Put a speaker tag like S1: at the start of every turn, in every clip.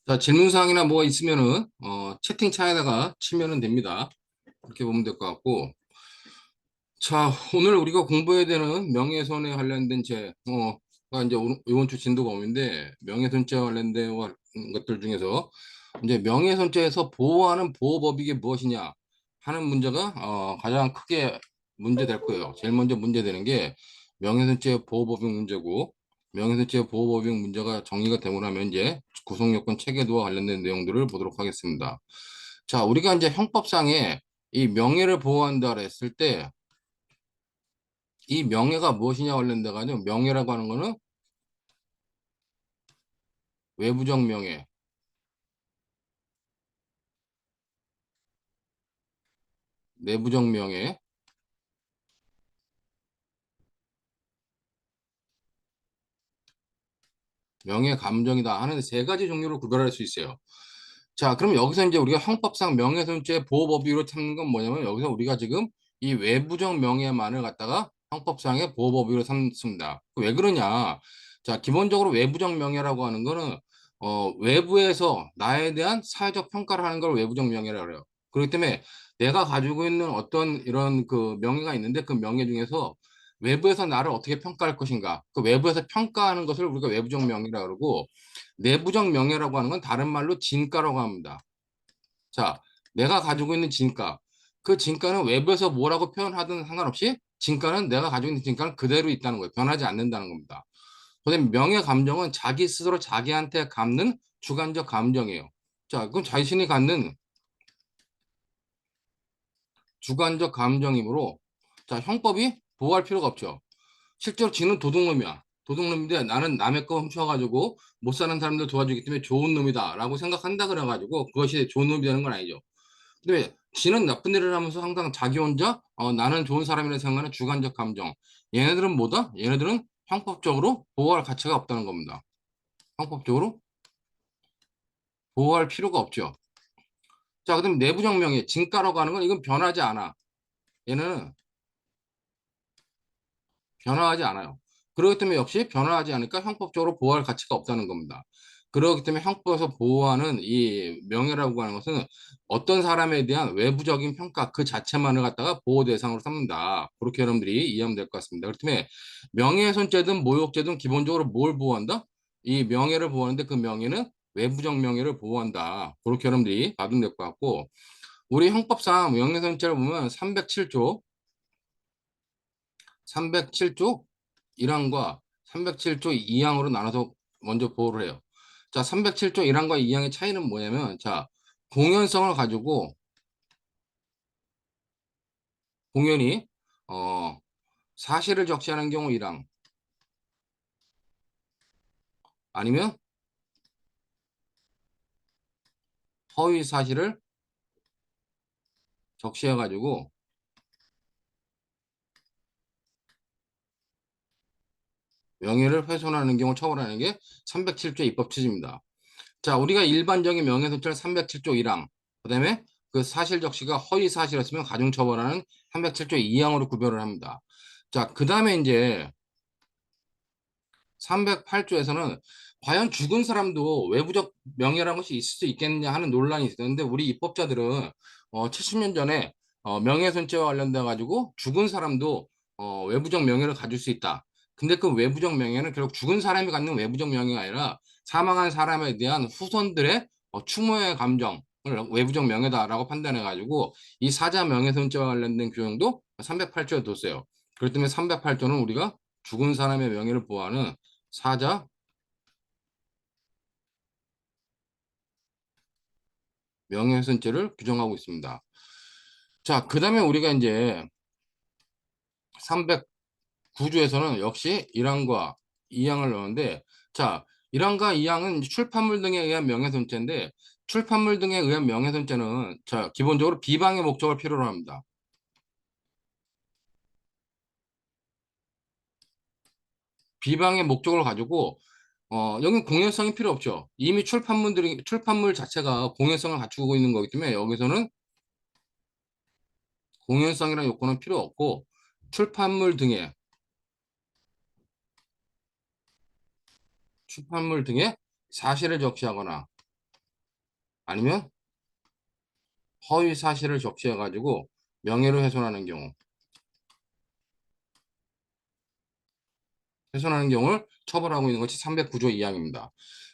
S1: 자, 질문사항이나 뭐가 있으면은, 채팅창에다가 치면은 됩니다. 그렇게 보면 될 것 같고. 자, 오늘 우리가 공부해야 되는 명예훼손에 관련된 가 이제 이번 주 진도가 오는데, 명예훼손죄와 관련된 것들 중에서, 이제 명예훼손죄에서 보호하는 보호법이 이게 무엇이냐 하는 문제가, 가장 크게 문제될 거예요. 제일 먼저 문제되는 게 명예훼손죄 보호법인 문제고, 명예훼손죄 보호법인 문제가 정리가 되고 나면 이제 구속요건 체계도와 관련된 내용들을 보도록 하겠습니다. 자, 우리가 이제 형법상에 이 명예를 보호한다 했을 때, 이 명예가 무엇이냐 관련돼 가지고 명예라고 하는 거는 외부적 명예, 내부적 명예, 명예 감정이다 하는 세 가지 종류로 구별할 수 있어요. 자, 그럼 여기서 이제 우리가 형법상 명예훼손죄 보호법위로 삼는 건 뭐냐면 여기서 우리가 지금 이 외부적 명예만을 갖다가 형법상의 보호법위로 삼습니다. 왜 그러냐? 자, 기본적으로 외부적 명예라고 하는 거는 외부에서 나에 대한 사회적 평가를 하는 걸 외부적 명예라고 그래요. 그렇기 때문에 내가 가지고 있는 어떤 이런 그 명예가 있는데 그 명예 중에서 외부에서 나를 어떻게 평가할 것인가? 그 외부에서 평가하는 것을 우리가 외부적 명예라고 그러고 내부적 명예라고 하는 건 다른 말로 진가라고 합니다. 자, 내가 가지고 있는 진가. 그 진가는 외부에서 뭐라고 표현하든 상관없이 진가는 내가 가지고 있는 진가는 그대로 있다는 거예요. 변하지 않는다는 겁니다. 그다음에 명예 감정은 자기 스스로 자기한테 갖는 주관적 감정이에요. 자, 그럼 자신이 갖는 주관적 감정이므로 자, 형법이 보호할 필요가 없죠. 실제로 지는 도둑놈이야. 도둑놈인데 나는 남의 거 훔쳐가지고 못 사는 사람들 도와주기 때문에 좋은 놈이다 라고 생각한다 그래가지고 그것이 좋은 놈이 되는 건 아니죠. 근데 지는 나쁜 일을 하면서 항상 자기 혼자 나는 좋은 사람이라는 생각하는 주관적 감정. 얘네들은 뭐다? 얘네들은 형법적으로 보호할 가치가 없다는 겁니다. 형법적으로 보호할 필요가 없죠. 자, 그다음 내부적 명예, 진가라고 하는 건 이건 변하지 않아. 얘는 변화하지 않아요. 그렇기 때문에 역시 변화하지 않으니까 형법적으로 보호할 가치가 없다는 겁니다. 그렇기 때문에 형법에서 보호하는 이 명예라고 하는 것은 어떤 사람에 대한 외부적인 평가 그 자체만을 갖다가 보호 대상으로 삼는다. 그렇게 여러분들이 이해하면 될 것 같습니다. 그렇기 때문에 명예훼손죄든 모욕죄든 기본적으로 뭘 보호한다? 이 명예를 보호하는데 그 명예는 외부적 명예를 보호한다. 그렇게 여러분들이 봐두면 될 것 같고 우리 형법상 명예훼손죄를 보면 307조 307조 1항과 307조 2항으로 나눠서 먼저 보호를 해요. 자, 307조 1항과 2항의 차이는 뭐냐면, 자, 공연성을 가지고 공연이, 사실을 적시하는 경우 1항, 아니면 허위 사실을 적시해가지고 명예를 훼손하는 경우 처벌하는 게 307조 입법 취지입니다. 자, 우리가 일반적인 명예훼손죄는 307조 1항, 그다음에 그 사실 적시가 허위 사실이었으면 가중처벌하는 307조 2항으로 구별을 합니다. 자, 그 다음에 이제 308조에서는 과연 죽은 사람도 외부적 명예라는 것이 있을 수 있겠느냐 하는 논란이 있었는데 우리 입법자들은 70년 전에 명예훼손죄와 관련돼 가지고 죽은 사람도 외부적 명예를 가질 수 있다. 근데 그 외부적 명예는 결국 죽은 사람이 갖는 외부적 명예가 아니라 사망한 사람에 대한 후손들의 추모의 감정을 외부적 명예다라고 판단해 가지고 이 사자 명예훼손죄와 관련된 규정도 308조에 뒀어요. 그렇기 때문에 308조는 우리가 죽은 사람의 명예를 보호하는 사자 명예훼손죄를 규정하고 있습니다. 자, 그 다음에 우리가 이제 309조에서는 역시 1항과 2항을 넣었는데, 자, 1항과 2항은 출판물 등에 의한 명예훼손죄인데, 출판물 등에 의한 명예훼손죄는 자, 기본적으로 비방의 목적을 필요로 합니다. 비방의 목적을 가지고 여긴 공연성이 필요 없죠. 이미 출판물 자체가 공연성을 갖추고 있는 거기 때문에 여기서는 공연성이라는 요건은 필요 없고 출판물 등에 사실을 적시하거나 아니면 허위 사실을 적시해가지고 명예를 훼손하는 경우를 처벌하고 있는 것이 309조 2항입니다.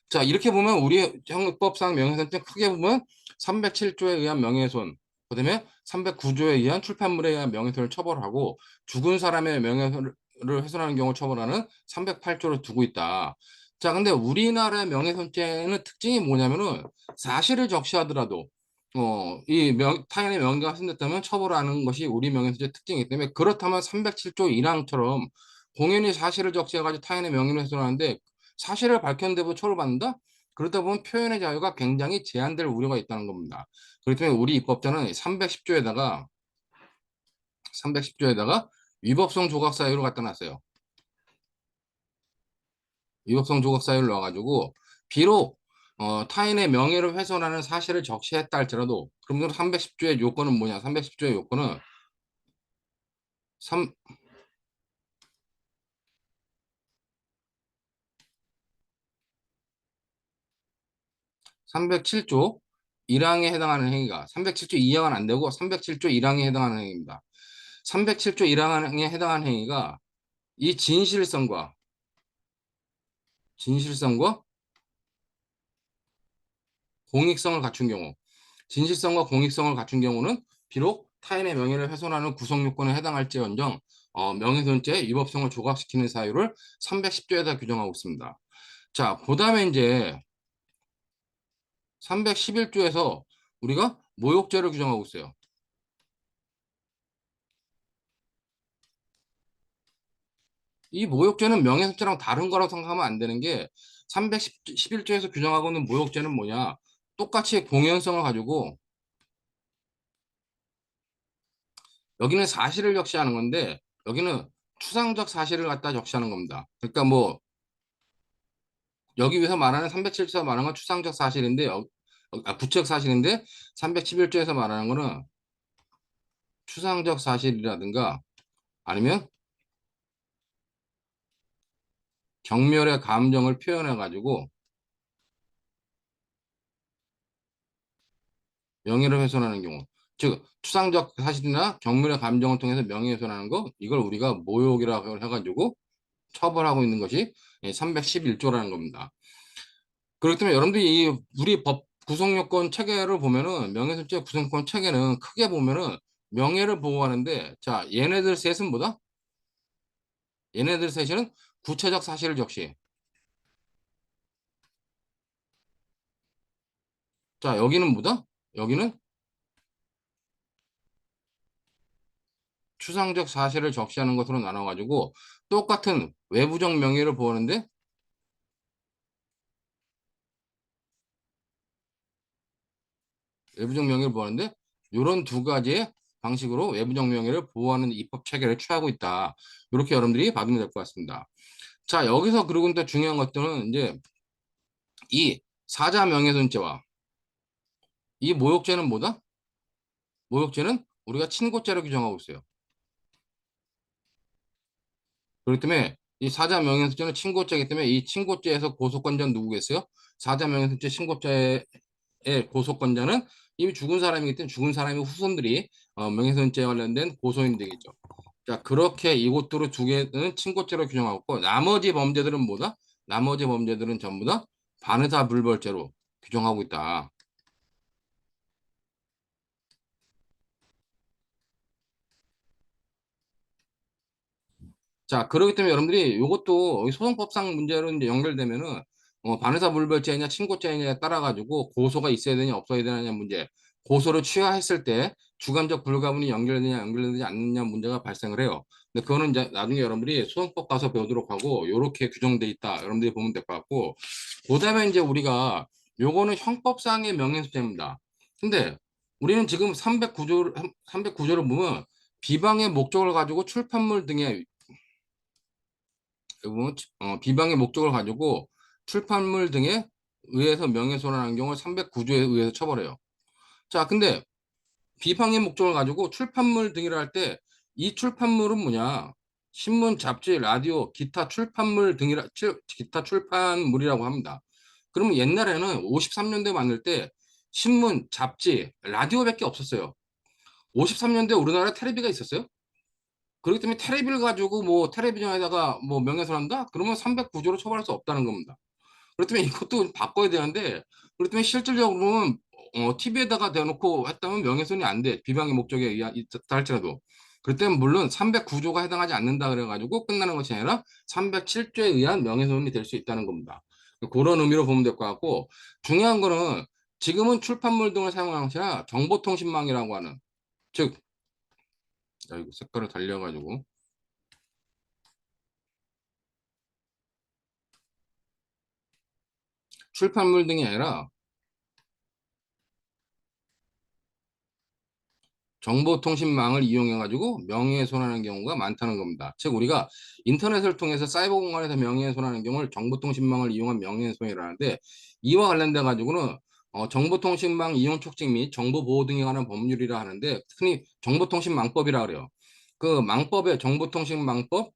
S1: 자, 이렇게 보면 우리 형법상 명예훼손 때 크게 보면 307조에 의한 명예훼손, 그다음에 309조에 의한 출판물에 의한 명예훼손을 처벌하고 죽은 사람의 명예를 훼손하는 경우 처벌하는 308조를 두고 있다. 자, 근데 우리나라의 명예훼손죄는 특징이 뭐냐면은 사실을 적시하더라도 타인의 명예가 훼손됐다면 처벌하는 것이 우리 명예훼손죄 특징이기 때문에 그렇다면 307조 1항처럼 공연히 사실을 적시해가지고 타인의 명예를 훼손하는데 사실을 밝혔는데도 처벌받는다? 그러다 보면 표현의 자유가 굉장히 제한될 우려가 있다는 겁니다. 그렇기 때문에 우리 입법자는 310조에다가 위법성 조각 사유를 갖다 놨어요. 위법성 조각 사유를 넣어가지고 비록 타인의 명예를 훼손하는 사실을 적시했다 할지라도 그럼 310조의 요건은 뭐냐? 310조의 요건은 3, 307조 1항에 해당하는 행위가 307조 2항은 안 되고 307조 1항에 해당하는 행위입니다. 307조 1항에 해당하는 행위가 이 진실성과 공익성을 갖춘 경우 진실성과 공익성을 갖춘 경우는 비록 타인의 명예를 훼손하는 구성 요건에 해당할지언정 명예훼손죄 위법성을 조각시키는 사유를 310조에다 규정하고 있습니다. 자, 그다음에 이제 311조에서 우리가 모욕죄를 규정하고 있어요. 이 모욕죄는 명예훼손죄랑 다른 거라고 생각하면 안 되는 게 311조에서 규정하고 있는 모욕죄는 뭐냐? 똑같이 공연성을 가지고 여기는 사실을 적시하는 건데 여기는 추상적 사실을 갖다 적시하는 겁니다. 그러니까 뭐 여기 위해서 말하는 307조에서 말하는 건 추상적 사실인데 부적 사실인데 311조에서 말하는 거는 추상적 사실이라든가 아니면 경멸의 감정을 표현해 가지고 명예를 훼손하는 경우 즉 추상적 사실이나 경멸의 감정을 통해서 명예훼손하는 거 이걸 우리가 모욕이라고 해가지고 처벌하고 있는 것이 311조라는 겁니다. 그렇기 때문에 여러분들이 이 우리 법 구성요건 체계를 보면은 명예훼손죄 구성요건 체계는 크게 보면은 명예를 보호하는데 자 얘네들 셋은 구체적 사실을 적시. 자 여기는 뭐다? 여기는 추상적 사실을 적시하는 것으로 나눠가지고 똑같은 외부적 명예를 보호하는데 외부적 명예를 보호하는데 이런 두 가지의 방식으로 외부적 명예를 보호하는 입법 체계를 취하고 있다. 이렇게 여러분들이 받으면 될 것 같습니다. 자 여기서 그리고 또 중요한 것들은 이제 이 사자 명예훼손죄와 이 모욕죄는 뭐다? 모욕죄는 우리가 친고죄로 규정하고 있어요. 그렇기 때문에 이 사자 명예훼손죄는 친고죄이기 때문에 이 친고죄에서 고소권자는 누구겠어요? 사자 명예훼손죄 친고죄의 고소권자는 이미 죽은 사람이기 때문에 죽은 사람의 후손들이 명예훼손죄 관련된 고소인이 되겠죠. 자, 그렇게 이것들을 두 개는 친고죄로 규정하고 있고 나머지 범죄들은 뭐다? 나머지 범죄들은 전부 다 반의사 불벌죄로 규정하고 있다. 자, 그렇기 때문에 여러분들이 이것도 소송법상 문제로 이제 연결되면은 반의사 불벌죄냐 친고죄냐에 따라 가지고 고소가 있어야 되냐 없어야 되느냐 문제, 고소를 취하했을 때 주관적 불가분이 연결되냐 연결되지 않느냐 문제가 발생을 해요. 근데 그거는 이제 나중에 여러분들이 소송법 가서 배우도록 하고 요렇게 규정돼 있다. 여러분들이 보면 될 것 같고 그다음에 이제 우리가 요거는 형법상의 명예훼손죄입니다. 근데 우리는 지금 309조를 보면 비방의 목적을 가지고 출판물 등의 비방의 목적을 가지고 출판물 등에 의해서 명예훼손한 경우 309조에 의해서 처벌해요. 자, 근데 비방의 목적을 가지고 출판물 등이라 할 때 이 출판물은 뭐냐? 신문, 잡지, 라디오, 기타 출판물 등이라 기타 출판물이라고 합니다. 그러면 옛날에는 53년대 만들 때 신문, 잡지, 라디오밖에 없었어요. 53년대 우리나라 테레비가 있었어요? 그렇기 때문에 테레비를 가지고 뭐 텔레비전에다가 뭐 명예훼손한다? 그러면 309조로 처벌할 수 없다는 겁니다. 그렇기 때문에 이것도 바꿔야 되는데, 그렇기 때문에 실질적으로는 TV에다가 대놓고 했다면 명예훼손이 안 돼. 비방의 목적에 의한 있다 할지라도. 그렇기 때문에 물론 309조가 해당하지 않는다 그래가지고 끝나는 것이 아니라 307조에 의한 명예훼손이 될 수 있다는 겁니다. 그런 의미로 보면 될 것 같고, 중요한 거는 지금은 출판물 등을 사용하는 것이 아니라 정보통신망이라고 하는, 즉, 자, 이거 색깔을 달려가지고 출판물 등이 아니라 정보통신망을 이용해가지고 명예훼손하는 경우가 많다는 겁니다. 즉 우리가 인터넷을 통해서 사이버 공간에서 명예훼손하는 경우를 정보통신망을 이용한 명예훼손이라는데, 이와 관련돼 가지고는 정보통신망 이용 촉진 및 정보보호 등에 관한 법률이라 하는데, 흔히 정보통신망법이라 그래요. 그 망법의 정보통신망법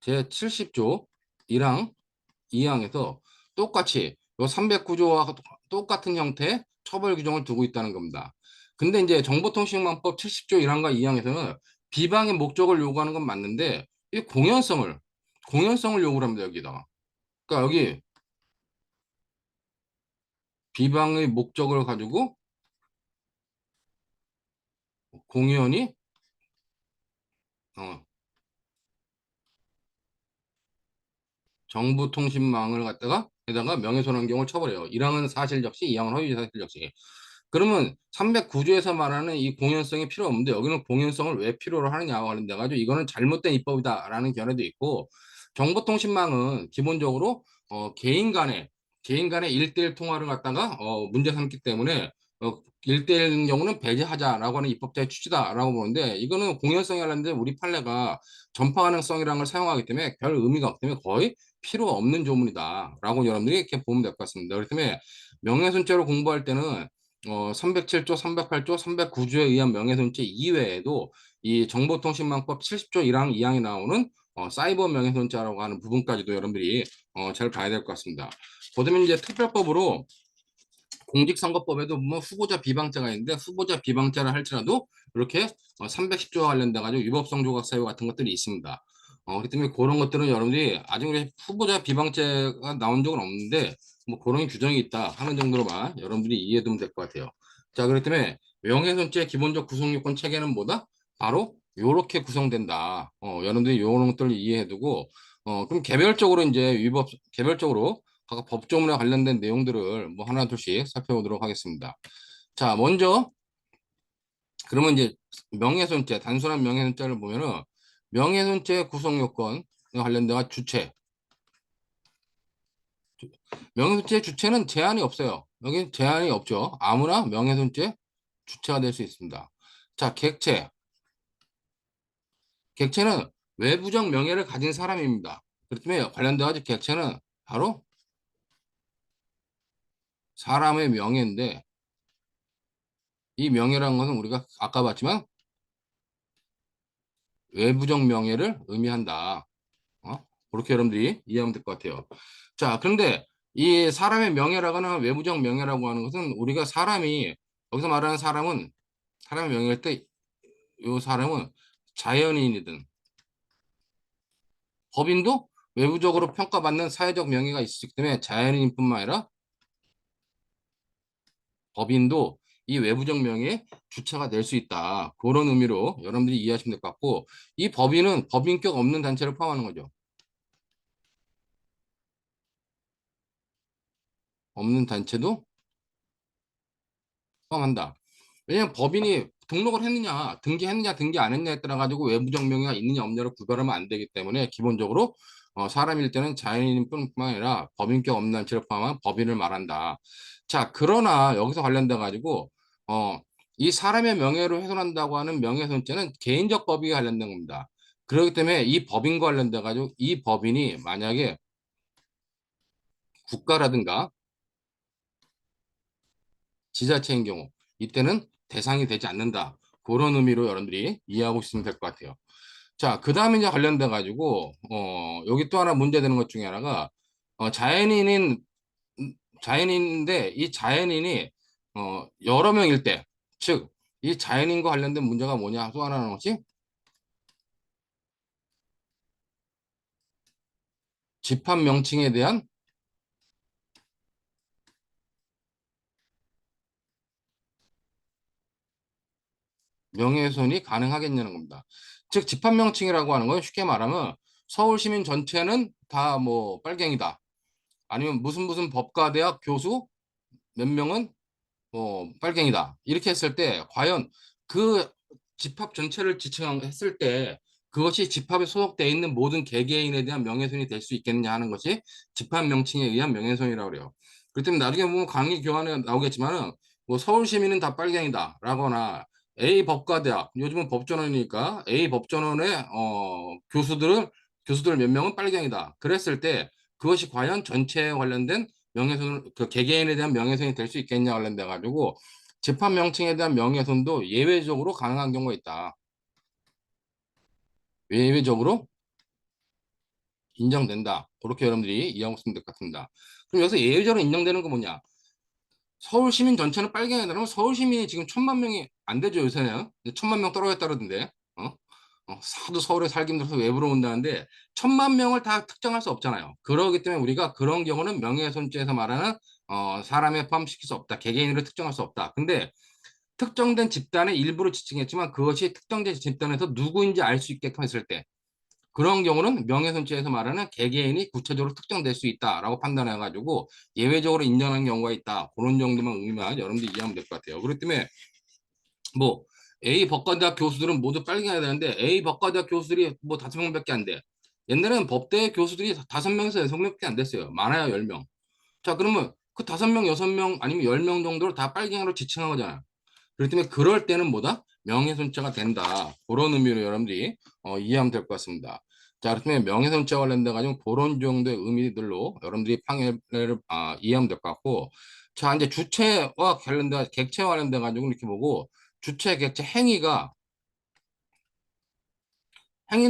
S1: 제70조 1항 2항에서 똑같이 요 309조와 똑같은 형태의 처벌 규정을 두고 있다는 겁니다. 근데 이제 정보통신망법 70조 1항과 2항에서는 비방의 목적을 요구하는 건 맞는데 이 공연성을 요구를 합니다, 여기다가. 그러니까 여기 비방의 목적을 가지고 공연이 어, 정보통신망을 갖다가 에다가 명예훼손한 경우를 처벌해요. 1항은 사실적시, 2항은 허위 사실적시. 그러면 309조에서 말하는 이 공연성이 필요 없는데 여기는 공연성을 왜 필요로 하느냐와 관련돼 가지고 이거는 잘못된 입법이다라는 견해도 있고, 정보통신망은 기본적으로 개인 간의 1대1 통화를 갖다가 문제 삼기 때문에 1대1 경우는 배제하자라고 하는 입법자의 취지다라고 보는데, 이거는 공연성이 관련돼 우리 판례가 전파 가능성이라는 걸 사용하기 때문에 별 의미가 없기 때문에 거의 필요 없는 조문이다라고 여러분들이 이렇게 보면 될 것 같습니다. 그렇기 때문에 명예훼손죄로 공부할 때는 307조, 308조, 309조에 의한 명예훼손죄 이외에도 이 정보통신망법 70조 1항, 2항에 나오는 사이버 명예훼손죄라고 하는 부분까지도 여러분들이 잘 봐야 될 것 같습니다. 그다음에 이제 특별법으로 공직선거법에도 뭐 후보자 비방죄가 있는데, 후보자 비방죄를 할지라도 이렇게 310조와 관련돼 가지고 위법성 조각 사유 같은 것들이 있습니다. 그렇기 때문에 그런 것들은 여러분들이 아직 우리 후보자 비방죄가 나온 적은 없는데 뭐 그런 규정이 있다 하는 정도로만 여러분들이 이해해 두면 될 것 같아요. 자, 그렇기 때문에 명예훼손죄 기본적 구성요건 체계는 뭐다? 바로 요렇게 구성된다. 여러분들이 요런 것들을 이해해 두고, 그럼 개별적으로 이제 개별적으로 각 법조문에 관련된 내용들을 뭐 하나 둘씩 살펴보도록 하겠습니다. 자, 먼저 그러면 이제 명예훼손죄, 단순한 명예훼손죄를 보면은 명예훼손죄 구성 요건에 관련된 주체, 명예훼손죄 주체는 제한이 없어요. 여기 제한이 없죠. 아무나 명예훼손죄 주체가 될 수 있습니다. 자, 객체는 외부적 명예를 가진 사람입니다. 그렇기 때문에 관련돼 가지고 객체는 바로 사람의 명예인데, 이 명예라는 것은 우리가 아까 봤지만 외부적 명예를 의미한다. 그렇게 여러분들이 이해하면 될 것 같아요. 자, 그런데 이 사람의 명예라고 하는 외부적 명예라고 하는 것은 우리가 사람이, 여기서 말하는 사람은 사람의 명예일 때 이 사람은 자연인이든 법인도 외부적으로 평가받는 사회적 명예가 있기 때문에 자연인뿐만 아니라 법인도 이 외부적 명예의 주체가 될 수 있다. 그런 의미로 여러분들이 이해하시면 될 것 같고, 이 법인은 법인격 없는 단체를 포함하는 거죠. 없는 단체도 포함한다. 왜냐면 법인이 등록을 했느냐, 등기했느냐, 등기 안 했느냐에 따라 가지고 외부적 명예가 있느냐 없느냐를 구별하면 안 되기 때문에 기본적으로 사람일 때는 자연인뿐만 아니라 법인격 없는 단체를 포함한 법인을 말한다. 자, 그러나 여기서 관련돼 가지고 이 사람의 명예를 훼손한다고 하는 명예훼손죄는 개인적 법익에 관련된 겁니다. 그렇기 때문에 이 법인과 관련돼 가지고 이 법인이 만약에 국가라든가 지자체인 경우 이때는 대상이 되지 않는다. 그런 의미로 여러분들이 이해하고 있으면 될 것 같아요. 자, 그 다음에 이제 관련돼 가지고 여기 또 하나 문제되는 것 중에 하나가 자연인인 자연인인데 이 자연인이 여러 명일 때, 즉 이 자연인과 관련된 문제가 뭐냐 또 하나는 것이 집합 명칭에 대한 명예훼손이 가능하겠냐는 겁니다. 즉 집합 명칭이라고 하는 건 쉽게 말하면 서울 시민 전체는 다 뭐 빨갱이다. 아니면 무슨 법과대학 교수 몇 명은 빨갱이다. 이렇게 했을 때 과연 그 집합 전체를 지칭했을 때 그것이 집합에 소속되어 있는 모든 개개인에 대한 명예훼손이 될 수 있겠느냐 하는 것이 집합 명칭에 의한 명예훼손이라고 그래요. 그렇기 때문에 나중에 보면 강의 교환에 나오겠지만은 뭐 서울 시민은 다 빨갱이다 라거나 A 법과대학 요즘은 법전원이니까 A 법전원의 교수들 몇 명은 빨갱이다. 그랬을 때 그것이 과연 전체에 관련된 명예훼손, 그 개개인에 대한 명예훼손이 될 수 있겠냐 관련돼 가지고 집합 명칭에 대한 명예훼손도 예외적으로 가능한 경우가 있다. 예외적으로 인정된다. 그렇게 여러분들이 이해하고 있으면 될 것 같습니다. 그럼 여기서 예외적으로 인정되는 건 뭐냐? 서울 시민 전체는 빨갱이라면 서울 시민이 지금 1,000만 명이 안 되죠, 요새는. 1,000만 명 떨어졌다 그러던데. 하도 서울에 살기 힘들어서 외부로 온다는데 1,000만 명을 다 특정할 수 없잖아요. 그러기 때문에 우리가 그런 경우는 명예훼손죄에서 말하는 사람에 포함시킬 수 없다. 개개인으로 특정할 수 없다. 근데 특정된 집단의 일부를 지칭했지만 그것이 특정된 집단에서 누구인지 알 수 있게끔 했을 때 그런 경우는 명예훼손죄에서 말하는 개개인이 구체적으로 특정될 수 있다라고 판단해가지고 예외적으로 인정하는 경우가 있다. 그런 정도만 의미만 여러분들이 이해하면 될 것 같아요. 그렇기 때문에 뭐 A 법과대학 교수들은 모두 빨갱이야 되는데 A 법과대학 교수들이 뭐 5명밖에 안 돼. 옛날에는 법대 교수들이 5명에서 6명밖에 안 됐어요. 많아야 10명. 자, 그러면 그 5명, 6명 아니면 10명 정도를 다 빨갱이로 지칭한 거잖아. 그렇기 때문에 그럴 때는 뭐다? 명예훼손죄가 된다. 그런 의미로 여러분들이 이해하면 될 것 같습니다. 자, 그렇다면 명예훼손죄 관련돼 가지고 그런 정도의 의미들로 여러분들이 판례를 이해하면 될 것 같고, 자, 이제 주체와 관련돼 객체와 관련돼 가지고 이렇게 보고 주체, 객체, 행위는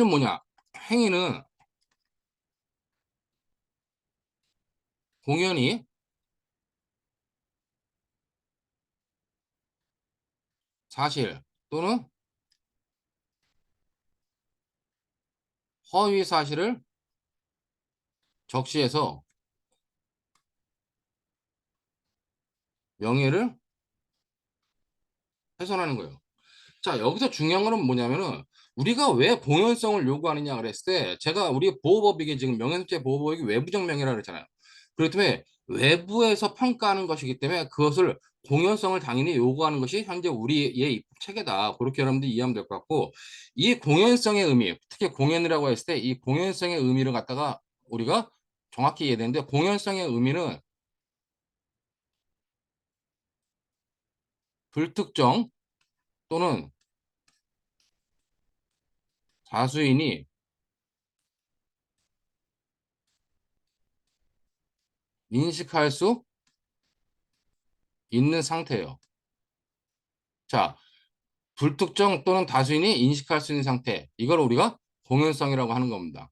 S1: 뭐냐? 행위는 공연히 사실 또는 허위 사실을 적시해서 명예를 훼손하는 거예요. 자, 여기서 중요한 거는 뭐냐면은 우리가 왜 공연성을 요구하느냐 그랬을 때 제가 우리 보호법이 지금 명예훼손죄 보호법이 외부적 명예라 그랬잖아요. 그렇기 때문에 외부에서 평가하는 것이기 때문에 그것을 공연성을 당연히 요구하는 것이 현재 우리의 입법 체계다. 그렇게 여러분들이 이해하면 될 것 같고 이 공연성의 의미, 특히 공연이라고 했을 때 이 공연성의 의미를 갖다가 우리가 정확히 이해되는데 공연성의 의미는 불특정 또는 다수인이 인식할 수 있는 상태예요. 자, 불특정 또는 다수인이 인식할 수 있는 상태. 이걸 우리가 공연성이라고 하는 겁니다.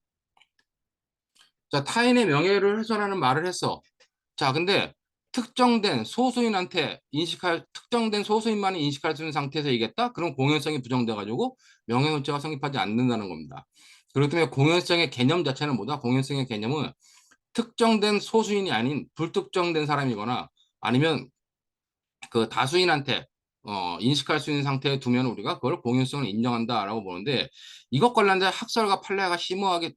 S1: 자, 타인의 명예를 훼손하는 말을 했어. 자, 근데 특정된 소수인만이 인식할 수 있는 상태에서 얘기했다? 그럼 공연성이 부정돼가지고 명예훼손죄가 성립하지 않는다는 겁니다. 그렇기 때문에 공연성의 개념 자체는 뭐다? 공연성의 개념은 특정된 소수인이 아닌 불특정된 사람이거나 아니면 그 다수인한테 인식할 수 있는 상태에 두면 우리가 그걸 공연성을 인정한다라고 보는데 이것 관련된 학설과 판례가 심하게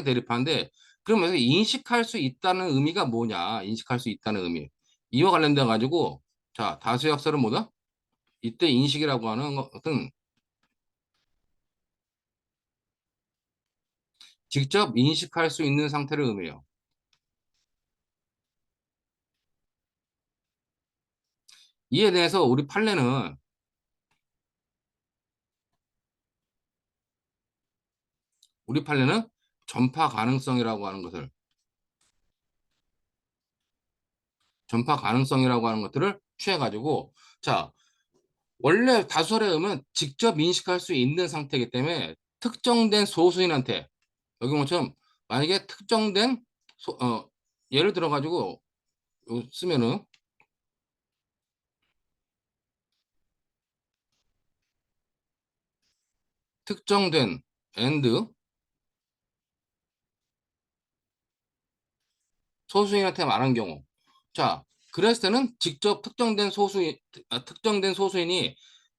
S1: 대립하는데 그러면서 인식할 수 있다는 의미가 뭐냐? 인식할 수 있다는 의미. 이와 관련돼 가지고 자, 다수의 학설은 뭐다? 이때 인식이라고 하는 것은 직접 인식할 수 있는 상태를 의미해요. 이에 대해서 우리 판례는 우리 판례는 전파 가능성이라고 하는 것을 전파 가능성이라고 하는 것들을 취해가지고 자 원래 다수설의 음은 직접 인식할 수 있는 상태이기 때문에 특정된 소수인한테 여기 뭐처럼 만약에 특정된 예를 들어 가지고 쓰면은 특정된 and 소수인한테 말한 경우 자 그랬을 때는 직접 특정된 소수인이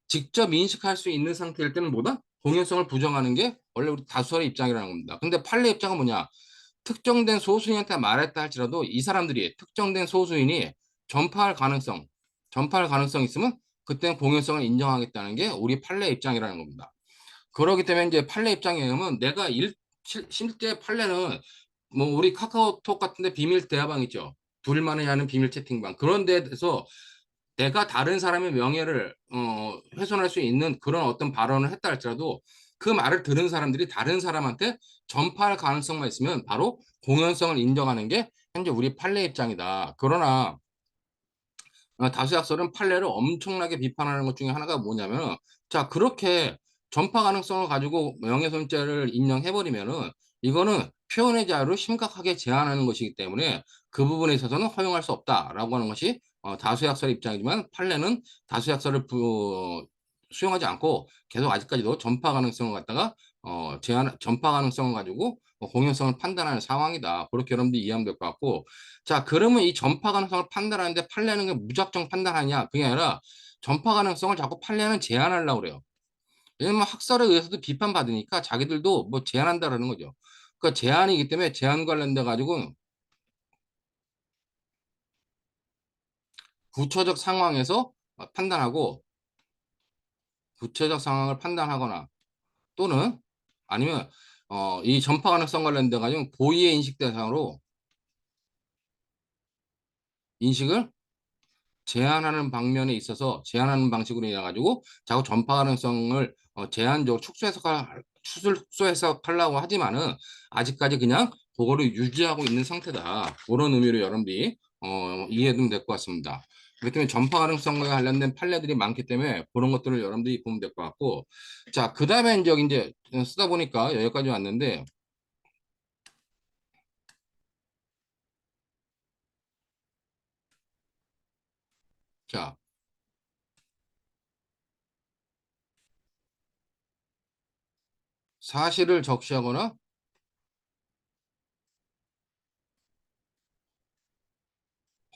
S1: 직접 인식할 수 있는 상태일 때는 뭐다? 공연성을 부정하는 게 원래 우리 다수설의 입장이라는 겁니다. 근데 판례 입장은 뭐냐? 특정된 소수인한테 말했다 할지라도 이 사람들이 특정된 소수인이 전파할 가능성, 전파할 가능성이 있으면 그때는 공연성을 인정하겠다는 게 우리 판례 입장이라는 겁니다. 그렇기 때문에 이제 판례 입장에 의하면 내가 실제 판례는 뭐 우리 카카오톡 같은데 비밀 대화방 있죠. 둘만이 하는 비밀 채팅방 그런 데서 내가 다른 사람의 명예를 훼손할 수 있는 그런 어떤 발언을 했다 할지라도 그 말을 들은 사람들이 다른 사람한테 전파할 가능성만 있으면 바로 공연성을 인정하는 게 현재 우리 판례 입장이다. 그러나 다수약설은 판례를 엄청나게 비판하는 것 중에 하나가 뭐냐면 자 그렇게 전파 가능성을 가지고 명예훼손죄를 인정해버리면은 이거는 표현의 자유를 심각하게 제한하는 것이기 때문에 그 부분에 있어서는 허용할 수 없다라고 하는 것이 다수약설의 입장이지만 판례는 다수약설을 수용하지 않고 계속 아직까지도 전파 가능성을 갖다가 전파 가능성을 가지고 공연성을 판단하는 상황이다. 그렇게 여러분들이 이해하면 될 것 같고 자, 그러면 이 전파 가능성을 판단하는데 판례는 게 무작정 판단하냐? 그게 아니라 전파 가능성을 자꾸 판례는 제한하려고 그래요. 왜냐면 학설에 의해서도 비판받으니까 자기들도 뭐 제한한다라는 거죠. 그러니까 제한이기 때문에 제한 관련돼 가지고 구체적 상황에서 판단하고 구체적 상황을 판단하거나 또는 아니면 이 전파 가능성 관련돼 가지고 고의의 인식 대상으로 인식을 제한하는 방면에 있어서 제한하는 방식으로 인해 가지고 자꾸 전파 가능성을 제한적으로 축소 해석하려고 하지만은 아직까지 그냥 그거를 유지하고 있는 상태다. 그런 의미로 여러분들이 이해하면 될 것 같습니다. 그렇기 때문에 전파 가능성과 관련된 판례들이 많기 때문에 그런 것들을 여러분들이 보면 될 것 같고 자, 그다음에 이제 쓰다 보니까 여기까지 왔는데 자, 사실을 적시하거나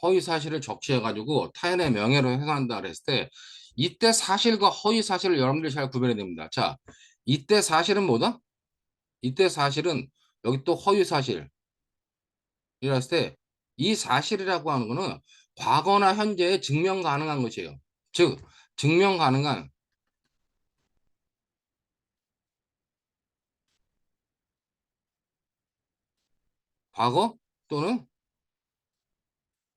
S1: 허위 사실을 적시해가지고 타인의 명예를 훼손한다 그랬을 때 이때 사실과 허위 사실을 여러분들이 잘 구별해야 됩니다. 자, 이때 사실은 뭐다? 이때 사실은 여기 또 허위 사실이라 했을 때 이 사실이라고 하는 거는 과거나 현재에 증명 가능한 것이에요. 즉, 증명 가능한 과거 또는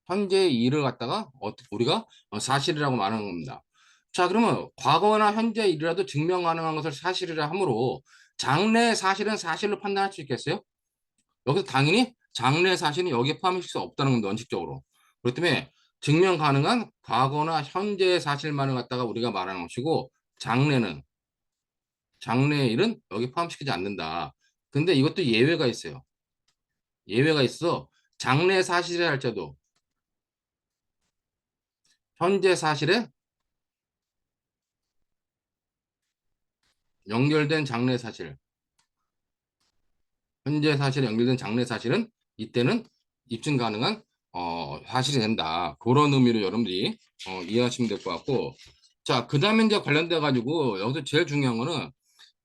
S1: 현재의 일을 갖다가 우리가 사실이라고 말하는 겁니다. 자, 그러면 과거나 현재 일이라도 증명 가능한 것을 사실이라 하므로 장래의 사실은 사실로 판단할 수 있겠어요? 여기서 당연히 장래 사실은 여기에 포함시킬 수 없다는 겁니다. 원칙적으로. 그렇기 때문에 증명 가능한 과거나 현재의 사실만을 갖다가 우리가 말하는 것이고 장래의 일은 여기 포함시키지 않는다. 근데 이것도 예외가 있어요. 예외가 있어. 장래 사실이라 할지라도 현재 사실에 연결된 장래 사실, 현재 사실에 연결된 장래 사실은 이때는 입증 가능한 사실이 된다. 그런 의미로 여러분들이 이해하시면 될 것 같고 자, 그 다음에 이제 관련돼 가지고 여기서 제일 중요한 거는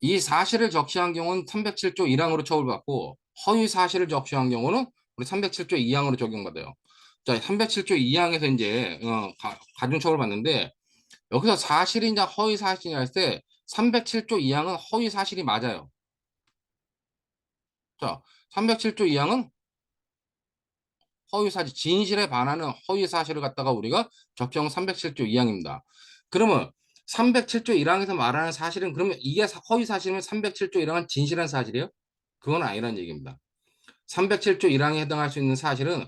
S1: 이 사실을 적시한 경우는 307조 1항으로 처벌받고 허위 사실을 적시한 경우는 우리 307조 2항으로 적용받아요. 자, 307조 2항에서 이제 가중 처벌받는데 여기서 사실이냐 허위 사실이냐 할 때 307조 2항은 허위 사실이 맞아요. 자, 307조 2항은 허위 사실, 진실에 반하는 허위 사실을 갖다가 우리가 적정 307조 2항입니다. 그러면 307조 1항에서 말하는 사실은 그러면 이게 허위 사실이면 307조 1항은 진실한 사실이에요? 그건 아니란 얘기입니다. 307조 1항에 해당할 수 있는 사실은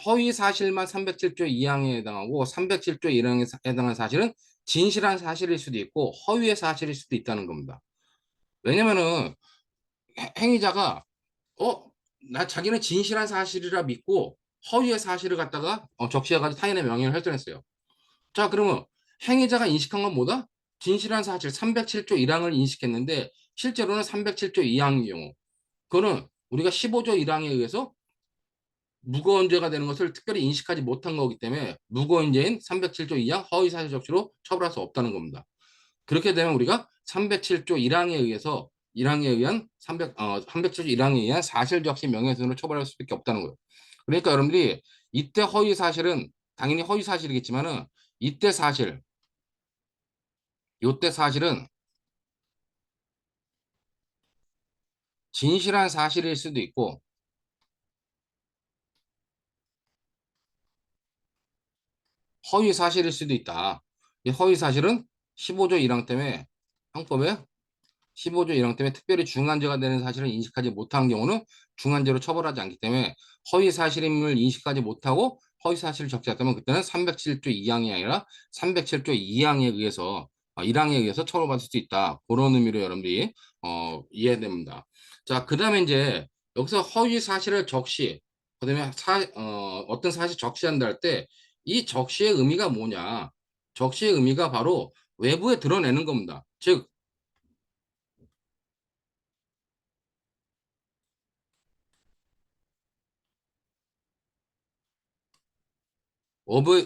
S1: 허위 사실만 307조 2항에 해당하고 307조 1항에 해당하는 사실은 진실한 사실일 수도 있고 허위의 사실일 수도 있다는 겁니다. 왜냐면은 행위자가 나 자기는 진실한 사실이라 믿고 허위의 사실을 갖다가 적시해가지고 타인의 명예를 훼손했어요. 자, 그러면 행위자가 인식한 건 뭐다? 진실한 사실 307조 1항을 인식했는데 실제로는 307조 2항의 경우 그거는 우리가 15조 1항에 의해서 무거운 죄가 되는 것을 특별히 인식하지 못한 거기 때문에 무거운 죄인 307조 2항 허위사실 적시로 처벌할 수 없다는 겁니다. 그렇게 되면 우리가 307조 1항에 의해서 1항에 의한 307조 1항에 의한 사실 적시 명예훼손으로 처벌할 수밖에 없다는 거예요. 그러니까 여러분들이 이때 허위 사실은 당연히 허위 사실이겠지만은 이때 사실, 요때 사실은 진실한 사실일 수도 있고 허위 사실일 수도 있다. 이 허위 사실은 15조 1항 때문에 형법에 15조 1항 때문에 특별히 중한죄가 되는 사실을 인식하지 못한 경우는 중한죄로 처벌하지 않기 때문에 허위 사실임을 인식하지 못하고 허위 사실을 적시했다면 그때는 307조 2항이 아니라 307조 2항에 의해서 1항에 의해서 처벌받을 수 있다. 그런 의미로 여러분들이 이해됩니다. 자, 그다음에 이제 여기서 허위 사실을 적시, 그다음에 어떤 사실 적시한다 할 때 이 적시의 의미가 뭐냐? 적시의 의미가 바로 외부에 드러내는 겁니다. 즉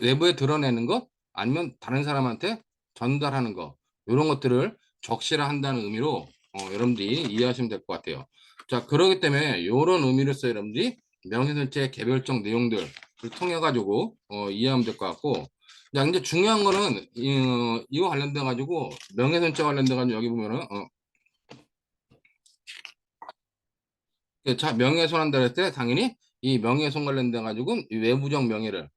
S1: 외부에 드러내는 것 아니면 다른 사람한테 전달하는 것 이런 것들을 적시를 한다는 의미로 여러분들이 이해하시면 될 것 같아요. 자, 그렇기 때문에 이런 의미로서 여러분들이 명예훼손죄 개별적 내용들을 통해 가지고 이해하면 될 것 같고, 자, 이제 중요한 거는 이거 관련돼 가지고 명예훼손죄 관련돼 가지고 여기 보면은 자, 명예훼손한다 할 때 당연히 이 명예훼손 관련돼 가지고 이 외부적 명예를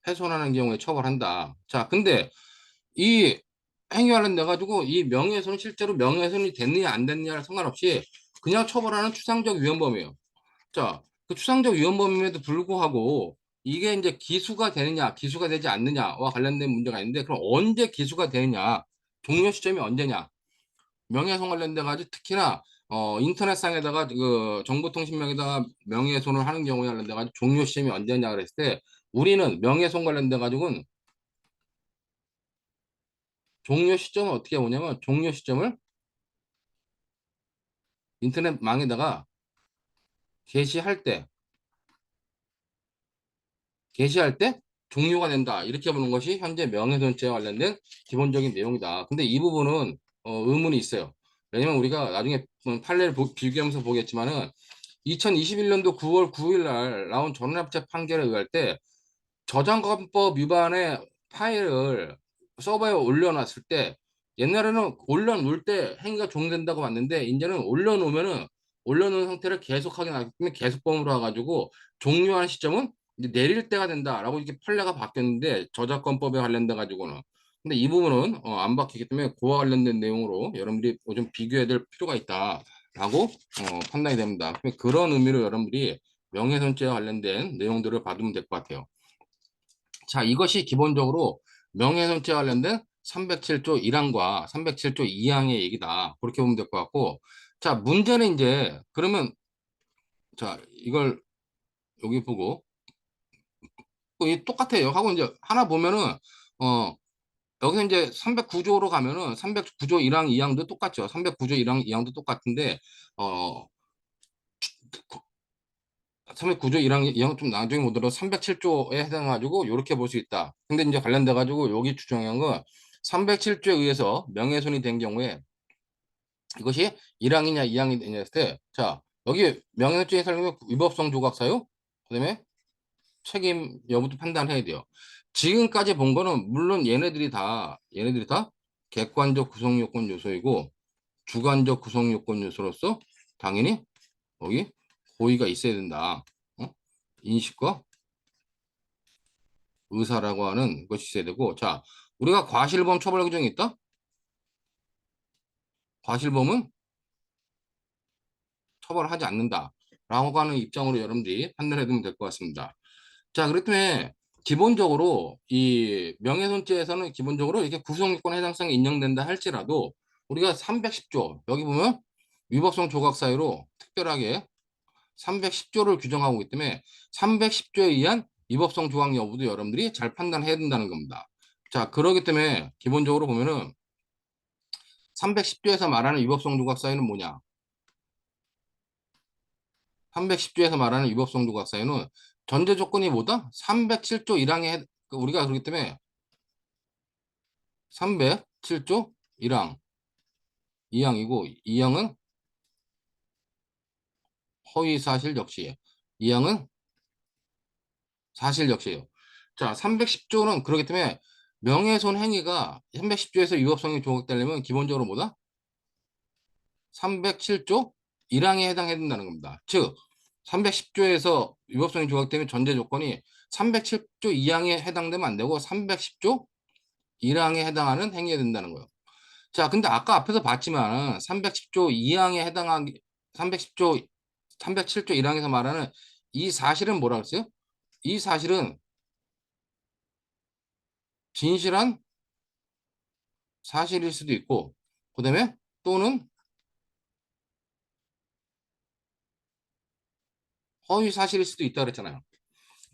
S1: 훼손하는 경우에 처벌한다. 자, 근데 이 행위 관련돼 가지고 이 명예훼손은 실제로 명예훼손이 됐느냐 안 됐느냐를 상관없이 그냥 처벌하는 추상적 위헌범이에요. 자, 그 추상적 위헌범임에도 불구하고 이게 이제 기수가 되느냐, 기수가 되지 않느냐와 관련된 문제가 있는데 그럼 언제 기수가 되느냐, 종료 시점이 언제냐? 명예훼손 관련돼 가지고 특히나 인터넷상에다가 그 정보통신망에다가 명예훼손을 하는 경우에 관련돼 가지고 종료 시점이 언제냐 그랬을 때 우리는 명예훼손 관련돼 가지고는 종료 시점을 어떻게 보냐면 종료 시점을 인터넷망에다가 게시할 때 게시할 때 종료가 된다 이렇게 보는 것이 현재 명예훼손죄와 관련된 기본적인 내용이다. 근데 이 부분은 의문이 있어요. 왜냐면 우리가 나중에 판례를 비교하면서 보겠지만은 2021년도 9월 9일 날 나온 전원합체 판결에 의할 때 저작권법 위반의 파일을 서버에 올려놨을 때 옛날에는 올려놓을 때 행위가 종료된다고 봤는데 이제는 올려놓은 상태를 계속하게 놔두면 계속범으로 와가지고 종료한 시점은 이제 내릴 때가 된다라고 이렇게 판례가 바뀌었는데 저작권법에 관련돼 가지고는 근데 이 부분은 안 바뀌기 때문에 그와 관련된 내용으로 여러분들이 좀 비교해야 될 필요가 있다라고 판단이 됩니다. 그런 의미로 여러분들이 명예훼손죄와 관련된 내용들을 받으면 될 것 같아요. 자, 이것이 기본적으로 명예훼손죄 관련된 307조 1항과 307조 2항의 얘기다. 그렇게 보면 될 것 같고, 자, 문제는 이제, 그러면, 자, 이걸 여기 보고, 이 똑같아요. 하고 이제 하나 보면은, 어, 여기서 이제 309조로 가면은 309조 1항, 2항도 똑같죠. 309조 1항, 2항도 똑같은데, 어, 309조 1항, 2항 좀 나중에 보더라도 307조에 해당해가지고 이렇게 볼 수 있다. 근데 이제 관련돼가지고 여기 주장한 건 307조에 의해서 명예훼손이 된 경우에 이것이 1항이냐 2항이냐 했을 때, 자, 여기 명예훼손죄에 살면 위법성 조각사유, 그다음에 책임 여부도 판단해야 돼요. 지금까지 본 거는 물론 얘네들이 다 객관적 구성 요건 요소이고 주관적 구성 요건 요소로서 당연히 여기 고의가 있어야 된다. 인식과 의사라고 하는 것이 있어야 되고, 자, 우리가 과실범 처벌 규정이 있다? 과실범은 처벌하지 않는다라고 하는 입장으로 여러분들이 판단해 두면 될 것 같습니다. 자, 그렇다면 기본적으로 이 명예훼손죄에서는 기본적으로 이렇게 구속요건 해당성이 인정된다 할지라도 우리가 310조 여기 보면 위법성 조각 사유로 특별하게 310조를 규정하고 있기 때문에 310조에 의한 위법성 조각 여부도 여러분들이 잘 판단해야 된다는 겁니다. 자, 그러기 때문에 기본적으로 보면은 310조에서 말하는 위법성 조각 사유는 뭐냐? 310조에서 말하는 위법성 조각 사유는 전제 조건이 뭐다? 307조 1항에 우리가 그렇기 때문에 307조 1항 2항이고 2항은 허위 사실 역시 2항은 사실 역시예요. 자, 310조는 그렇기 때문에 명예훼손 행위가 310조에서 위법성이 조각되려면 기본적으로 뭐다? 307조 1항에 해당해야 된다는 겁니다. 즉 310조에서 위법성이 조각되면 전제 조건이 307조 2항에 해당되면 안 되고 310조 1항에 해당하는 행위가 된다는 거예요. 자, 근데 아까 앞에서 봤지만 310조 2항에 해당하기 310조 307조 1항에서 말하는 이 사실은 뭐라고 했어요? 이 사실은 진실한 사실일 수도 있고 그다음에 또는 허위 사실일 수도 있다 그랬잖아요.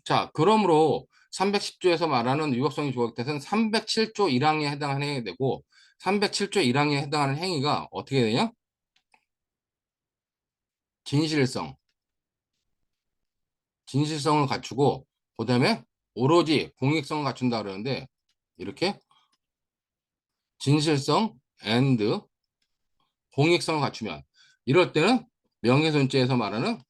S1: 자, 그러므로 310조에서 말하는 위법성이 조각돼서는 307조 1항에 해당하는 행위가 되고 307조 1항에 해당하는 행위가 어떻게 되냐? 진실성, 진실성을 갖추고 그다음에 오로지 공익성을 갖춘다 그러는데 이렇게 진실성 and 공익성을 갖추면 이럴 때는 명예훼손죄에서 말하는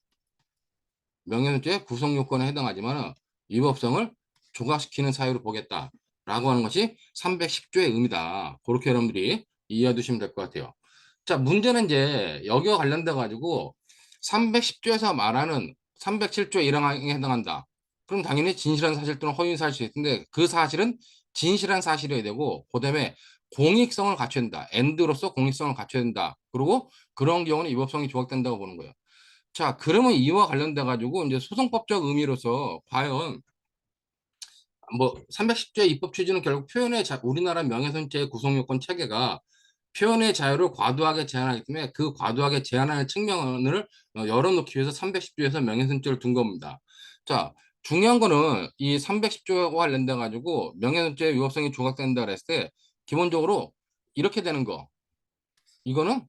S1: 명예훼손죄 구성 요건에 해당하지만 위법성을 조각시키는 사유로 보겠다라고 하는 것이 310조의 의미다. 그렇게 여러분들이 이해해 두시면 될 것 같아요. 자, 문제는 이제 여기와 관련돼 가지고 310조에서 말하는 307조 1항에 해당한다. 그럼 당연히 진실한 사실 또는 허위 사실이 있는데 그 사실은 진실한 사실이어야 되고 그다음에 공익성을 갖춰야 된다. 엔드로서 공익성을 갖춰야 된다. 그리고 그런 경우는 위법성이 조각된다고 보는 거예요. 자, 그러면 이와 관련돼 가지고 이제 소송법적 의미로서 과연 뭐 310조의 입법 취지는 결국 우리나라 명예훼손죄 구성요건 체계가 표현의 자유를 과도하게 제한하기 때문에 그 과도하게 제한하는 측면을 열어놓기 위해서 310조에서 명예훼손죄를 둔 겁니다. 자, 중요한 거는 이 310조와 관련돼 가지고 명예훼손죄 위법성이 조각된다 그랬을 때 기본적으로 이렇게 되는 거. 이거는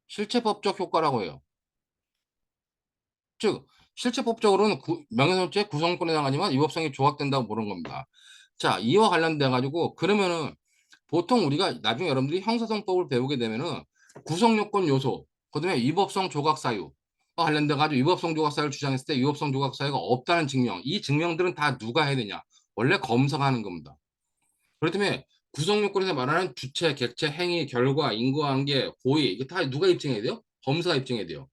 S1: 실체법적 효과라고 해요. 즉 실체법적으로는 명예훼손죄 구성권에 해당하지만 위법성이 조각된다고 보는 겁니다. 자, 이와 관련돼 가지고 그러면은 보통 우리가 나중에 여러분들이 형사소송법을 배우게 되면은 구성요건 요소, 그다음에 위법성 조각 사유와 관련돼 가지고 위법성 조각 사유를 주장했을 때 위법성 조각 사유가 없다는 증명, 이 증명들은 다 누가 해야 되냐? 원래 검사가 하는 겁니다. 그렇기 때문에 구성요건에서 말하는 주체, 객체, 행위, 결과, 인과관계, 고의 이게 다 누가 입증해야 돼요? 검사가 입증해야 돼요.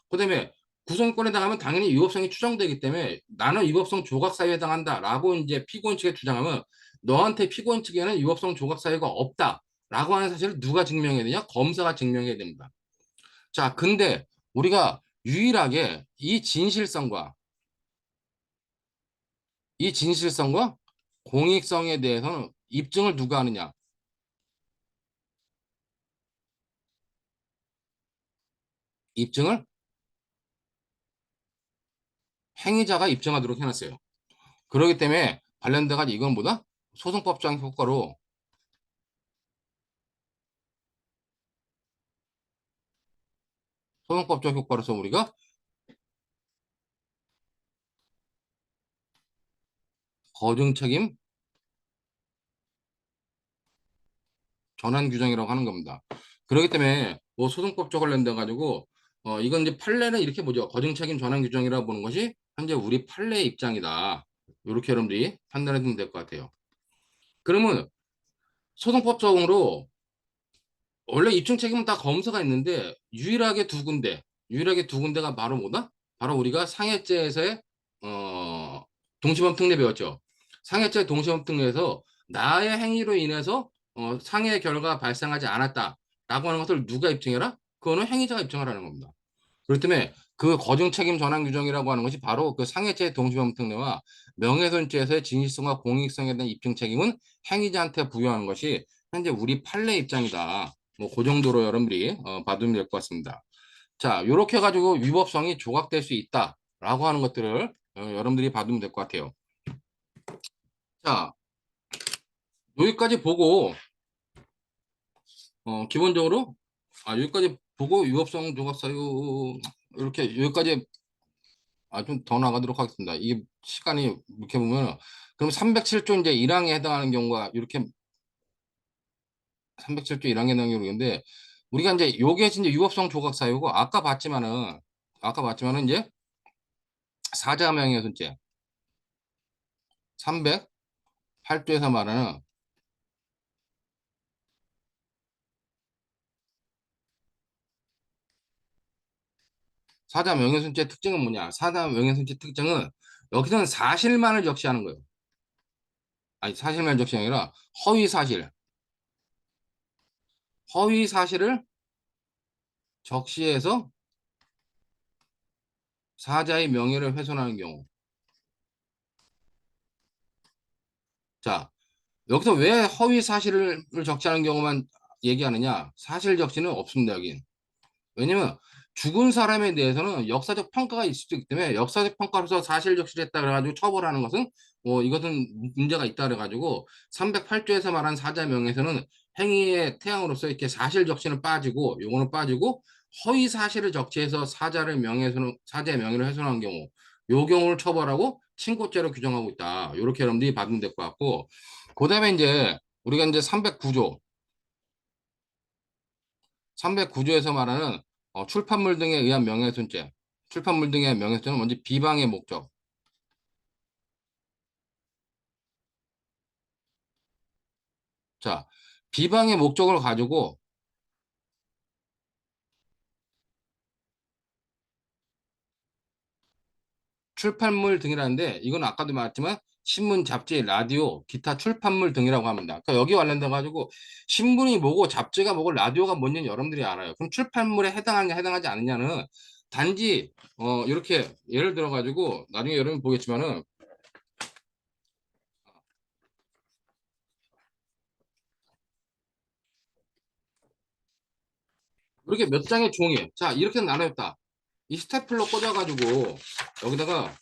S1: 그다음에 구성권에 해당하면 당연히 위법성이 추정되기 때문에 나는 위법성 조각 사유에 해당한다라고 이제 피고인 측에 주장하면 너한테 피고인 측에는 위법성 조각 사유가 없다라고 하는 사실을 누가 증명해야 되냐? 검사가 증명해야 됩니다. 자, 근데 우리가 유일하게 이 진실성과 공익성에 대해서는 입증을 누가 하느냐? 입증을 행위자가 입증하도록 해놨어요. 그렇기 때문에 관련돼 가지고 이건 뭐다? 소송법상 효과로 소송법적 효과로서 우리가 거증 책임 전환 규정이라고 하는 겁니다. 그렇기 때문에 뭐 소송법적 관련돼 가지고 이건 이제 판례는 이렇게 보죠. 거증 책임 전환 규정이라고 보는 것이 현재 우리 판례의 입장이다. 이렇게 여러분들이 판단해 두면 될 것 같아요. 그러면 소송법적으로 원래 입증 책임은 다 검사가 있는데 유일하게 두 군데가 바로 뭐다? 바로 우리가 상해죄에서의 동시범 특례 배웠죠. 상해죄 동시범 특례에서 나의 행위로 인해서 상해 결과가 발생하지 않았다. 라고 하는 것을 누가 입증해라? 그거는 행위자가 입증하라는 겁니다. 그렇기 때문에 그 거중 책임 전환 규정이라고 하는 것이 바로 그 상해죄 동시범 특례와 명예훼손죄에서의 진실성과 공익성에 대한 입증 책임은 행위자한테 부여하는 것이 현재 우리 판례 입장이다. 뭐 그 정도로 여러분들이 봐두면 될 것 같습니다. 자, 이렇게 해가지고 위법성이 조각될 수 있다라고 하는 것들을 여러분들이 봐두면 될 것 같아요. 자, 여기까지 보고 기본적으로 여기까지 보고 위법성 조각 사유 이렇게 여기까지 좀 더 나가도록 하겠습니다. 이게 시간이 이렇게 보면 그럼 307조 이제 1항에 해당하는 경우가 이렇게 307조 1항에 해당하는 경우인데 우리가 이제 요게 이제 위법성 조각 사유고 아까 봤지만은 이제 사자 명예훼손죄 308조에서 말하는 사자 명예훼손죄 특징은 뭐냐? 사자 명예훼손죄 특징은 여기서는 사실만을 적시하는 거예요. 아니 사실만 적시가 아니라 허위 사실, 허위 사실을 적시해서 사자의 명예를 훼손하는 경우. 자, 여기서 왜 허위 사실을 적시하는 경우만 얘기하느냐? 사실 적시는 없습니다, 여긴. 왜냐면 죽은 사람에 대해서는 역사적 평가가 있을 수 있기 때문에 역사적 평가로서 사실 적시를 했다 그래가지고 처벌하는 것은 이것은 문제가 있다 그래가지고 308조에서 말한 사자 명예에서는 행위의 태양으로서 이렇게 사실 적시는 빠지고 요거는 빠지고 허위 사실을 적시해서 사자의 명예를 훼손한 경우 요 경우를 처벌하고 친고죄로 규정하고 있다. 이렇게 여러분들이 받으면 될 것 같고 그다음에 이제 우리가 이제 309조에서 말하는 출판물 등에 의한 명예훼손죄. 출판물 등에 의한 명예훼손은 먼저 비방의 목적. 자, 비방의 목적을 가지고 출판물 등이라는데 이건 아까도 말했지만 신문, 잡지, 라디오, 기타 출판물 등이라고 합니다. 그러니까 여기 관련돼 가지고 신문이 뭐고 잡지가 뭐고 라디오가 뭔지는 여러분들이 알아요. 그럼 출판물에 해당하냐 해당하지 않느냐는 단지 이렇게 예를 들어 가지고 나중에 여러분 보겠지만은 이렇게 몇 장의 종이 자 이렇게 나눠졌다. 이 스테플러 꽂아가지고 여기다가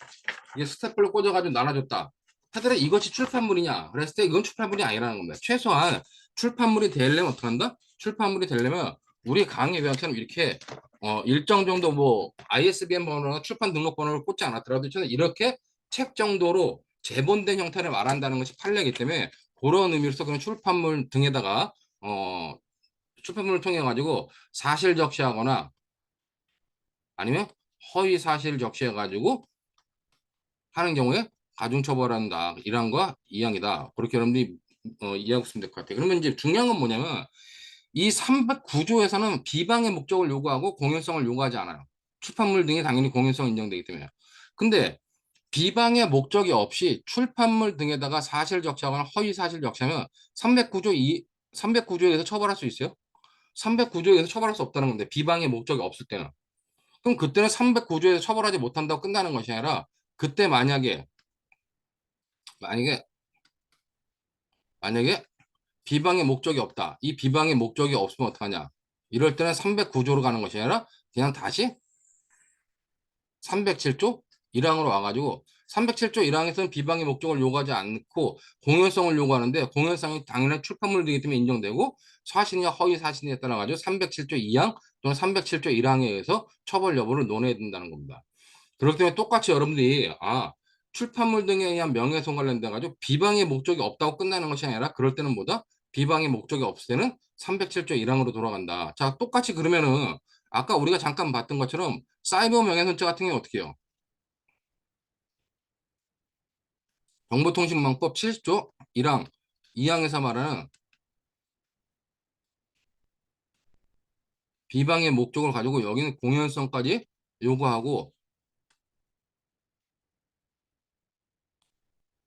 S1: 이게 스테플러 꽂아가지고 나눠줬다. 하더라 이것이 출판물이냐? 그랬을 때 이건 출판물이 아니라는 겁니다. 최소한 출판물이 되려면 어떻게 한다? 출판물이 되려면 우리 강의 외양처럼 이렇게 일정 정도 뭐 ISBN 번호나 출판 등록 번호를 꽂지 않았더라도 저는 이렇게 책 정도로 재본된 형태를 말한다는 것이 판례이기 때문에 그런 의미로서 그런 출판물 등에다가 출판물을 통해 가지고 사실 적시하거나 아니면 허위 사실 적시해 가지고 하는 경우에 가중처벌한다. 1항과 2항이다. 그렇게 여러분들이 이해하고 있으면 될 것 같아요. 그러면 이제 중요한 건 뭐냐면 이 309조에서는 비방의 목적을 요구하고 공연성을 요구하지 않아요. 출판물 등이 당연히 공연성 인정되기 때문에. 근데 비방의 목적이 없이 출판물 등에다가 사실 적시하거나 허위 사실 적시하면 309조에서 처벌할 수 있어요? 309조에서 처벌할 수 없다는 건데 비방의 목적이 없을 때는. 그럼 그때는 309조에서 처벌하지 못한다고 끝나는 것이 아니라 그때 만약에 만약에 비방의 목적이 없다. 이 비방의 목적이 없으면 어떡하냐? 이럴 때는 309조로 가는 것이 아니라 그냥 다시 307조 1항으로 와가지고 307조 1항에서는 비방의 목적을 요구하지 않고 공연성을 요구하는데 공연성이 당연한 출판물이기 때문에 인정되고 사실이냐 허위 사실에 따라 가지고 307조 2항 또는 307조 1항에 의해서 처벌 여부를 논해야 된다는 겁니다. 그렇기 때문에 똑같이 여러분들이 출판물 등에 의한 명예훼손 관련돼 가지고 비방의 목적이 없다고 끝나는 것이 아니라 그럴 때는 뭐다? 비방의 목적이 없을 때는 307조 1항으로 돌아간다. 자, 똑같이 그러면은 아까 우리가 잠깐 봤던 것처럼 사이버 명예훼손죄 같은 경우 어떻게 해요? 정보통신망법 70조 1항, 2항에서 말하는 비방의 목적을 가지고 여기는 공연성까지 요구하고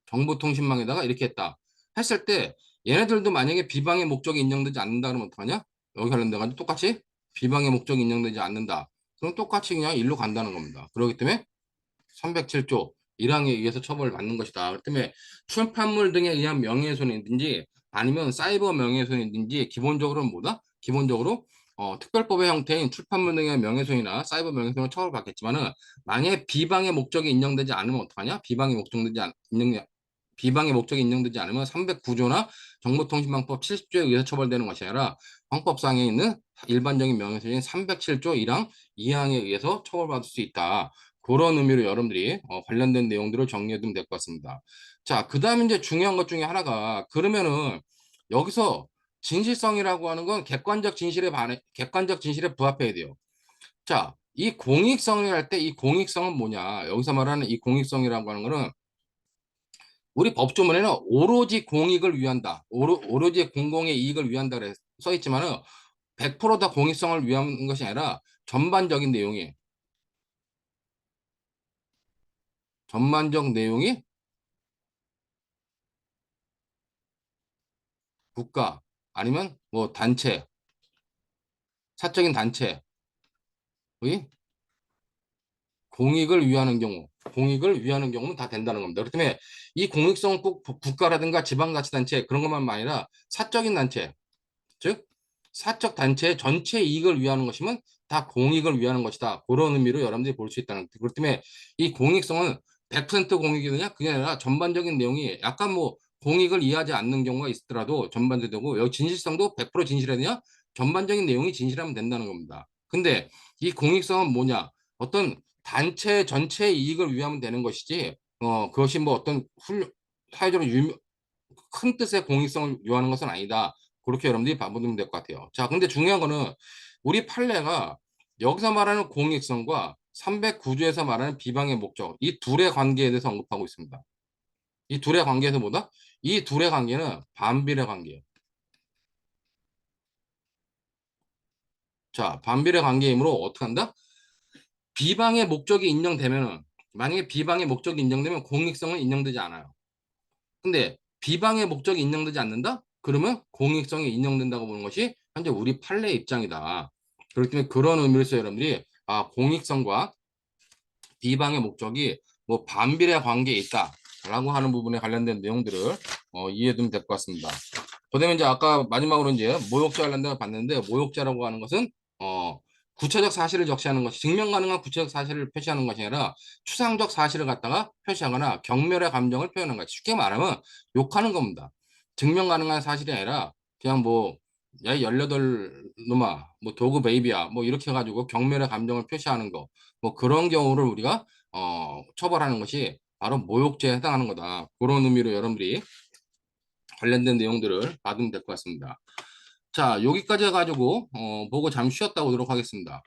S1: 정보통신망에다가 이렇게 했다. 했을 때 얘네들도 만약에 비방의 목적이 인정되지 않는다 그러면 어떡하냐? 여기 관련돼 가지고 똑같이 비방의 목적이 인정되지 않는다. 그럼 똑같이 그냥 일로 간다는 겁니다. 그렇기 때문에 307조 1항에 의해서 처벌을 받는 것이다. 그렇기 때문에 출판물 등에 의한 명예훼손이든지 아니면 사이버 명예훼손이든지 기본적으로는 뭐다? 기본적으로 특별법의 형태인 출판물 등의 명예훼손이나 사이버 명예훼손을 처벌받겠지만은 만약에 비방의 목적이 인정되지 않으면 어떡하냐? 비방의 목적이 인정되지 않으면 309조나 정보통신망법 70조에 의해서 처벌되는 것이 아니라 헌법상에 있는 일반적인 명예훼손인 307조 1항 2항에 의해서 처벌받을 수 있다. 그런 의미로 여러분들이 관련된 내용들을 정리해두면 될 것 같습니다. 자, 그 다음에 이제 중요한 것 중에 하나가 그러면은 여기서 진실성이라고 하는 건 객관적 진실에 부합해야 돼요. 자, 이 공익성을 할 때 이 공익성은 뭐냐? 여기서 말하는 이 공익성이라고 하는 거는 우리 법조문에는 오로지 공익을 위한다. 오로지 공공의 이익을 위한다 그래 써 있지만은 100%다 공익성을 위한 것이 아니라 전반적 내용이 국가 아니면 뭐 단체, 사적인 단체의 공익을 위하는 경우는 다 된다는 겁니다. 그렇기 때문에 이 공익성은 꼭 국가라든가 지방자치단체 그런 것만 아니라 사적인 단체, 즉 사적 단체의 전체 이익을 위하는 것이면 다 공익을 위하는 것이다. 그런 의미로 여러분들이 볼 수 있다는 거죠. 그렇기 때문에 이 공익성은 100% 공익이느냐 그게 아니라 전반적인 내용이 약간 뭐 공익을 이해하지 않는 경우가 있더라도 전반적이고 여기 진실성도 100% 진실하느냐 전반적인 내용이 진실하면 된다는 겁니다. 근데 이 공익성은 뭐냐 어떤 단체 전체의 이익을 위하면 되는 것이지 그것이 뭐 어떤 사회적으로 큰 뜻의 공익성을 요하는 것은 아니다. 그렇게 여러분들이 봐보면 될 것 같아요. 자, 근데 중요한 거는 우리 판례가 여기서 말하는 공익성과 309조에서 말하는 비방의 목적, 이 둘의 관계에 대해서 언급하고 있습니다. 이 둘의 관계에서 뭐다? 이 둘의 관계는 반비례 관계예요. 자, 반비례 관계이므로 어떻게 한다? 비방의 목적이 인정되면은, 만약에 비방의 목적이 인정되면 공익성은 인정되지 않아요. 근데 비방의 목적이 인정되지 않는다? 그러면 공익성이 인정된다고 보는 것이 현재 우리 판례 입장이다. 그렇기 때문에 그런 의미로서 여러분들이 공익성과 비방의 목적이 뭐 반비례 관계에 있다라고 하는 부분에 관련된 내용들을 이해해두면 될 것 같습니다. 그다음에 이제 아까 마지막으로 이제 모욕죄 관련된 걸 봤는데 모욕죄라고 하는 것은 구체적 사실을 적시하는 것이 증명 가능한 구체적 사실을 표시하는 것이 아니라 추상적 사실을 갖다가 표시하거나 경멸의 감정을 표현하는 것이 쉽게 말하면 욕하는 겁니다. 증명 가능한 사실이 아니라 그냥 뭐 야, 18놈아, 뭐 도구 베이비야, 뭐 이렇게 해가지고 경멸의 감정을 표시하는 거, 뭐 그런 경우를 우리가 처벌하는 것이 바로 모욕죄에 해당하는 거다. 그런 의미로 여러분들이 관련된 내용들을 받으면 될 것 같습니다. 자, 여기까지 해가지고 보고 잠시 쉬었다 오도록 하겠습니다.